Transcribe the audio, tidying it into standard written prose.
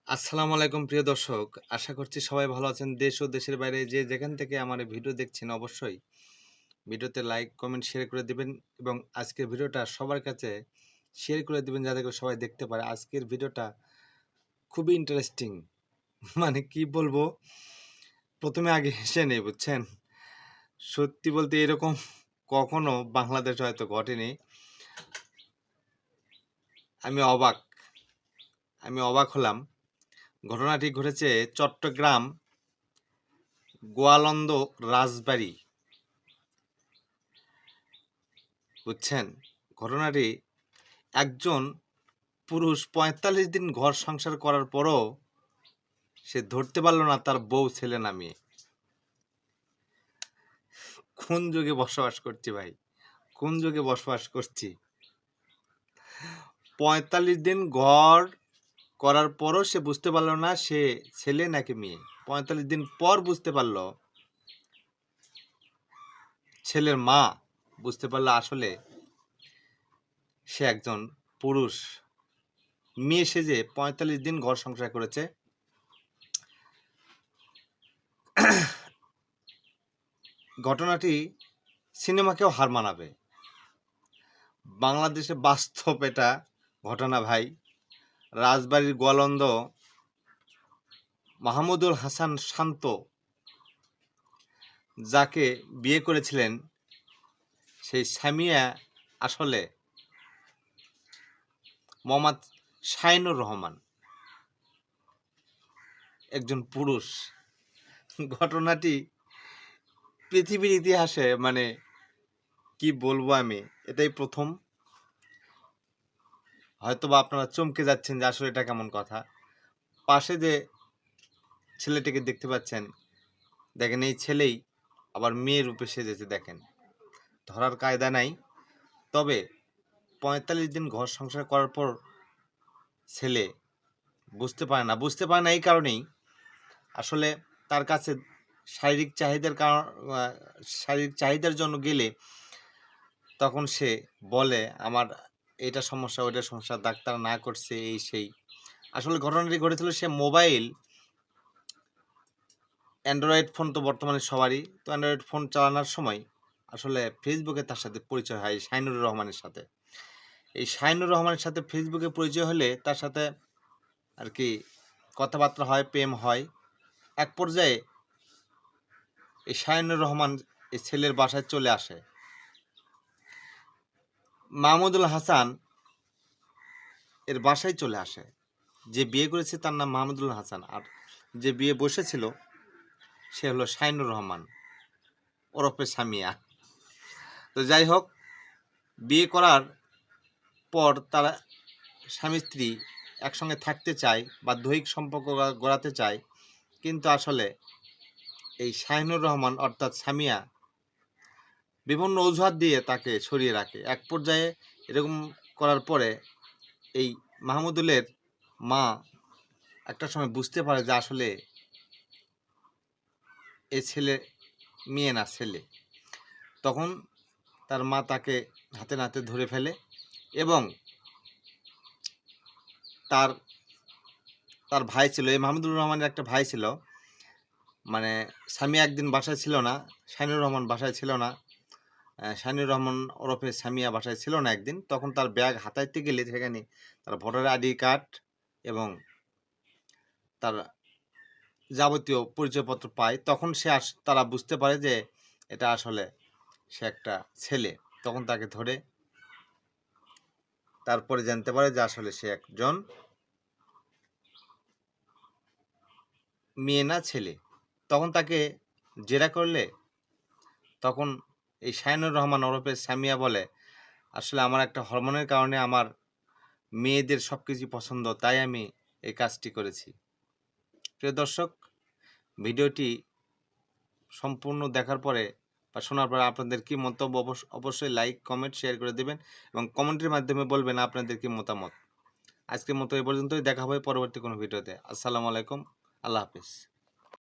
আসসালামু আলাইকুম প্রিয় দর্শক, আশা করছি সবাই ভালো আছেন। দেশ ও দেশের বাইরে যে যেখান থেকে আমার এই ভিডিও দেখছেন অবশ্যই ভিডিওতে লাইক, কমেন্ট, শেয়ার করে দিবেন এবং আজকের ভিডিওটা সবার কাছে শেয়ার করে দিবেন যাতে করে সবাই দেখতে পারে। আজকের ভিডিওটা খুবই ইন্টারেস্টিং। মানে কি বলবো? প্রথমে আগে হেসে নেই বুঝছেন? সত্যি বলতে এরকম কখনো বাংলাদেশে হয়তো ঘটেনি। আমি অবাক, আমি অবাক হলাম। ঘটনাটি ঘটেছে চট্টগ্রাম গোয়ালন্দ রাজবাড়ী, বুঝছেন? ঘটনাটি একজন পুরুষ ৪৫ দিন ঘর সংসার করার পরও সে ধরতে পারল না তার বউ ছেলে না মেয়ে। কোন যুগে বসবাস করছি ভাই? কোন যুগে বসবাস করছি? ৪৫ দিন ঘর করার পরও সে বুঝতে পারল না সে ছেলে নাকি মেয়ে। ৪৫ দিন পর বুঝতে পারল, ছেলের মা বুঝতে পারল আসলে সে একজন পুরুষ। মেয়ে সেজে ৪৫ দিন ঘর সংসার করেছে। ঘটনাটি সিনেমাকেও হার মানাবে। বাংলাদেশে বাস্তব এটা ঘটনা ভাই। রাজবাড়ির গোয়ালন্দ মাহমুদুল হাসান শান্ত যাকে বিয়ে করেছিলেন সেই সামিয়া আসলে মোহাম্মদ শাইনুর রহমান, একজন পুরুষ। ঘটনাটি পৃথিবীর ইতিহাসে মানে কি বলবো আমি, এটাই প্রথম। হয়তোবা আপনারা চমকে যাচ্ছেন যে আসলে এটা কেমন কথা। পাশে যে ছেলেটিকে দেখতে পাচ্ছেন, দেখেন এই ছেলেই আবার মেয়ে রূপে সেজেছে। দেখেন, ধরার কায়দা নাই। তবে ৪৫ দিন ঘর সংসার করার পর ছেলে বুঝতে পারে না এই কারণেই আসলে তার কাছে শারীরিক চাহিদার কারণ, শারীরিক চাহিদার জন্য গেলে তখন সে বলে আমার এটা সমস্যা ওইটা সমস্যা, ডাক্তার না করছে এই সেই। আসলে ঘটনাটি ঘটেছিল সে মোবাইল, অ্যান্ড্রয়েড ফোন তো বর্তমানে সবারই, তো অ্যান্ড্রয়েড ফোন চালানোর সময় আসলে ফেসবুকে তার সাথে পরিচয় হয় শাইনুর রহমানের সাথে। এই শাইনুর রহমানের সাথে ফেসবুকে পরিচয় হলে তার সাথে আর কি কথাবার্তা হয়, প্রেম হয়। এক পর্যায়ে এই শাইনুর রহমান এই ছেলের বাসায় চলে আসে। মাহমুদুল হাসান এর বাসায় চলে আসে। যে বিয়ে করেছে তার নাম মাহমুদুল হাসান, আর যে বিয়ে বসেছিল সে হলো শাইনুর রহমান ওরফে সামিয়া। তো যাই হোক, বিয়ে করার পর তারা স্বামী স্ত্রী একসঙ্গে থাকতে চায় বা দৈহিক সম্পর্ক গড়াতে চায়, কিন্তু আসলে এই শাইনুর রহমান অর্থাৎ সামিয়া বিভিন্ন অজুহাত দিয়ে তাকে সরিয়ে রাখে। এক পর্যায়ে এরকম করার পরে এই মাহমুদুলের মা একটা সময় বুঝতে পারে যে আসলে এ ছেলে মেয়ে না ছেলে। তখন তার মা তাকে হাতে নাতে ধরে ফেলে এবং তার তার ভাই ছিল, এই মাহমুদুর রহমানের একটা ভাই ছিল। মানে সামিয়া একদিন বাসায় ছিল না, শাইনুর রহমান বাসায় ছিল না, শাইনুর রহমান ওরফে সামিয়া বাসায় ছিল না একদিন। তখন তার ব্যাগ হাতাইতে গেলে সেখানে তার ভোটার আইডি কার্ড এবং তার যাবতীয় পরিচয়পত্র পায়। তখন তারা বুঝতে পারে যে এটা আসলে সে একটা ছেলে। তখন তাকে ধরে তারপরে জানতে পারে যে আসলে সে একজন মেয়ে না ছেলে। তখন তাকে জেরা করলে তখন এই শাইনুর রহমান ওরফে সামিয়া বলে আসলে আমার একটা হরমোনের কারণে আমার মেয়েদের সব কিছু পছন্দ, তাই আমি এই কাজটি করেছি। প্রিয় দর্শক, ভিডিওটি সম্পূর্ণ দেখার পরে বা শোনার পরে আপনাদের কি মন্তব্য অবশ্যই লাইক, কমেন্ট, শেয়ার করে দেবেন এবং কমেন্টের মাধ্যমে বলবেন আপনাদের কি মতামত। আজকের মতো এই পর্যন্তই, দেখা হবে পরবর্তী কোনো ভিডিওতে। আসসালামু আলাইকুম, আল্লাহ হাফিজ।